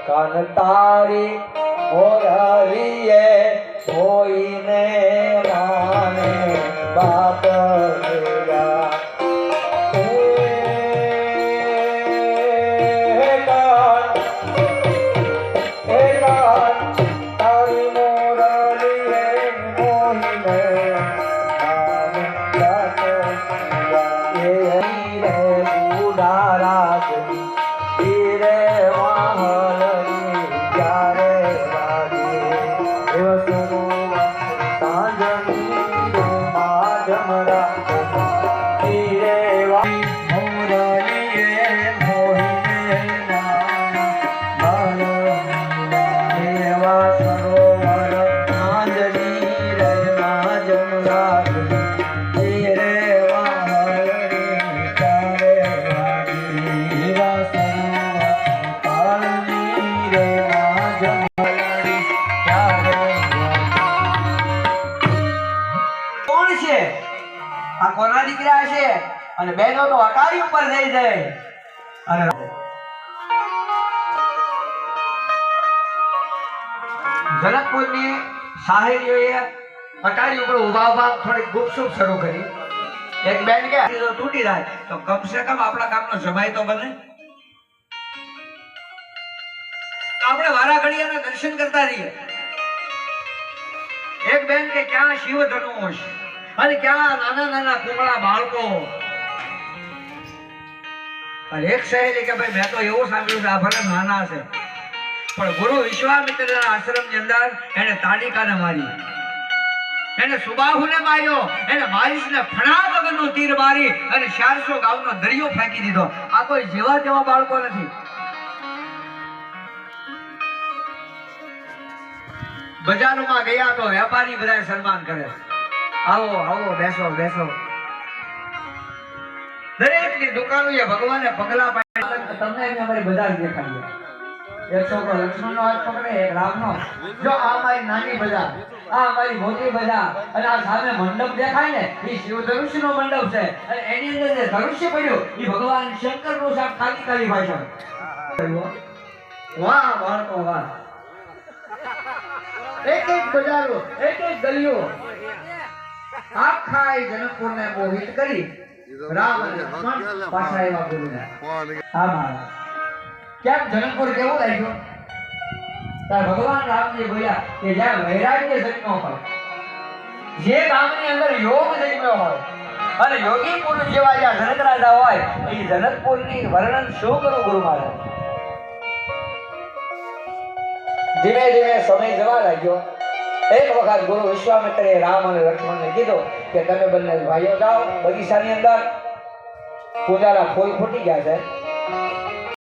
કાન તારી મોરલીએ હોઈને માને બાપ મેરા તારી મોરલીએ હોઈને કોના દીકરા છે અને બેનો તો અકાળી ઉપર થઈ જાય અને જનકપુરની સાહેલીઓએ અકાળી ઉપર ઉભા ઉભા થોડી ગુપસુપ શરૂ કરી. એક બેન કે જો તૂટી જાય તો કમસે કમ આપણા કામનો જમાઈ તો બને. તો આપણે વારા ઘડિયાના દર્શન કરતા રહીએ. એક બેન કે ક્યાં શિવ ધનુષ અને ક્યાં નાના નાના કુમળા બાળકો. અને એક સહેલી કે ભાઈ મેં તો એવું સાંભળ્યું કે આ ભલે નાના છે પણ ગુરુ વિશ્વામિત્રના આશ્રમની અંદર એને તાડિકાને મારી, એને સુબાહુને માર્યો, એને મારીશને ફણા વગરનું તીર મારી અને 400 ગાઉનો દરિયો ફેંકી દીધો. આ કોઈ જેવા તેવા બાળકો નથી. બજારોમાં ગયા તો વેપારી બધા સન્માન કરે, આવો આવો બેસો બેસો. દરેકની દુકાનોએ ભગવાને પગલા પાડ્યા. તમને અમારી બજાર દેખાડી. એક છોકરો લક્ષ્મણનો હાથ પકડે, એક રામનો. જો આ મારી નાની બજાર, આ મારી મોટી બજાર, અને આ સામે મંડપ દેખાય ને એ શિવ ધનુષ્યનો મંડપ છે અને એની અંદર જે ધનુષ્ય પડ્યું એ ભગવાન શંકરનું સાપ ખાલી ખાલી ભાષણ. વાહ બાળકો વાહ. એક એક બજારો, એક એક ગલીઓ આખા જનકપુરને મોહિત કરી રામ અને લક્ષ્મણ પાછા આવ્યા ગુરુના. હા મહારાજ, કેમ જનકપુર કેવું લાગ્યું? ત્યારે ભગવાન રામજી બોલ્યા કે જ્યાં વૈરાગ્ય જન્મ્યો હોય, જે ગામની અંદર યોગ જન્મ્યો હોય અને યોગી પુરુષ જેવા જ્યાં જનક રાજા હોય એ જનકપુરની વર્ણન શું કરું ગુરુ મહારાજ? ધીમે ધીમે સમય જવા લાગ્યો. એક વખત ગુરુ વિશ્વામિત્રે રામ અને લક્ષ્મણને કીધું કે તમે બંને ભાઈઓ જાઓ બગીચાની અંદર. પૂજાના ફૂલ ફૂટી ગયા છે,